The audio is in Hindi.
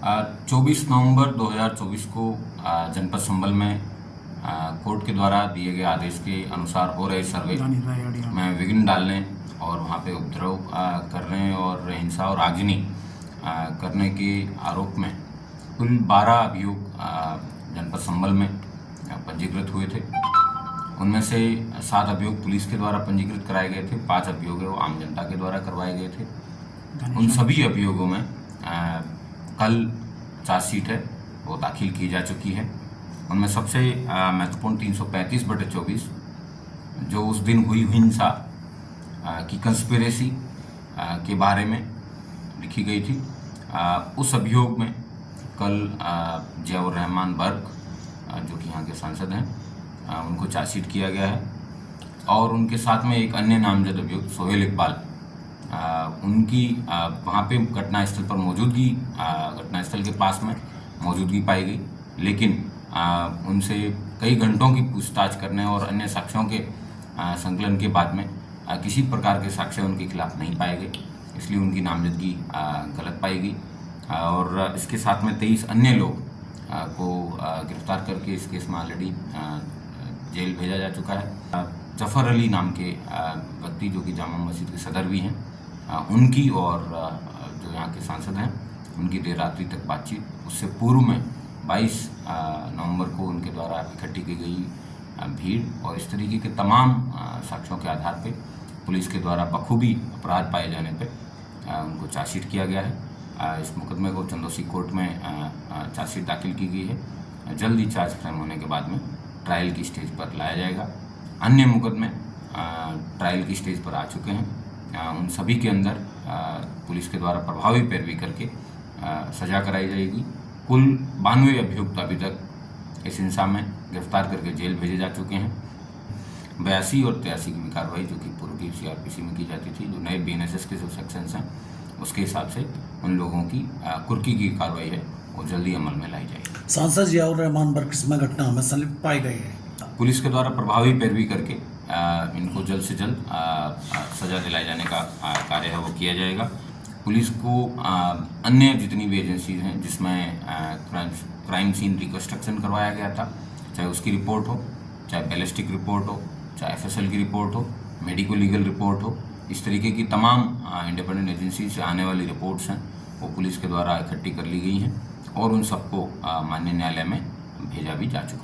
24 नवंबर 2024 को जनपद संभल में कोर्ट के द्वारा दिए गए आदेश के अनुसार हो रहे सर्वे में विघ्न डालने और वहां पे उपद्रव करने और हिंसा और आगजनी करने के आरोप में कुल 12 अभियोग जनपद संभल में पंजीकृत हुए थे। उनमें से 7 अभियोग पुलिस के द्वारा पंजीकृत कराए गए थे, 5 अभियोग वो आम जनता के द्वारा करवाए गए थे। उन सभी अभियोगों में कल चार्जशीट है वो दाखिल की जा चुकी है। उनमें सबसे महत्वपूर्ण 335/24 जो उस दिन हुई हिंसा की कंस्पिरेसी के बारे में लिखी गई थी। उस अभियोग में कल जियाउर रहमान बर्क जो कि यहाँ के सांसद हैं उनको चार्जशीट किया गया है और उनके साथ में एक अन्य नामजद अभियुक्त सोहेल इकबाल उनकी वहाँ पे घटनास्थल पर मौजूदगी घटनास्थल के पास में मौजूदगी पाई गई, लेकिन उनसे कई घंटों की पूछताछ करने और अन्य साक्ष्यों के संकलन के बाद में किसी प्रकार के साक्ष्य उनके खिलाफ नहीं पाए गए, इसलिए उनकी नामजदगी गलत पाई गई। और इसके साथ में 23 अन्य लोग को गिरफ्तार करके इस केस में ऑलरेडी जेल भेजा जा चुका है। जफर अली नाम के व्यक्ति जो कि जामा मस्जिद के सदर भी हैं, उनकी और जो यहाँ के सांसद हैं उनकी देर रात्रि तक बातचीत, उससे पूर्व में 22 नवंबर को उनके द्वारा इकट्ठी की गई भीड़ और इस तरीके के तमाम साक्ष्यों के आधार पे पुलिस के द्वारा बखूबी अपराध पाए जाने पे उनको चार्जशीट किया गया है। इस मुकदमे को चंदौसी कोर्ट में चार्जशीट दाखिल की गई है। जल्द ही चार्ज फ्रेम होने के बाद में ट्रायल की स्टेज पर लाया जाएगा। अन्य मुकदमे ट्रायल की स्टेज पर आ चुके हैं। उन सभी के अंदर पुलिस के द्वारा प्रभावी पैरवी करके सजा कराई जाएगी। कुल 92 अभियुक्त अभी तक इस हिंसा में गिरफ्तार करके जेल भेजे जा चुके हैं। 82 और 83 की भी कार्रवाई जो कि पूर्व की CRPC में की जाती थी, जो नए BNSS के जो सेक्शंस हैं उसके हिसाब से उन लोगों की कुर्की की कार्रवाई है वो जल्दी अमल में लाई जाएगी। सांसद जियाउर रहमान बर्क इसमें घटना में संलिप्त पाए गए हैं। पुलिस के द्वारा प्रभावी पैरवी करके इनको जल्द से जल्द सजा दिलाए जाने का कार्य है वो किया जाएगा। पुलिस को अन्य जितनी भी एजेंसीज हैं जिसमें क्राइम सीन रिकंस्ट्रक्शन करवाया गया था, चाहे उसकी रिपोर्ट हो, चाहे बैलिस्टिक रिपोर्ट हो, चाहे FSL की रिपोर्ट हो, मेडिको लीगल रिपोर्ट हो, इस तरीके की तमाम इंडिपेंडेंट एजेंसी से आने वाली रिपोर्ट्स हैं वो पुलिस के द्वारा इकट्ठी कर ली गई हैं और उन सबको माननीय न्यायालय में भेजा भी जा चुका है।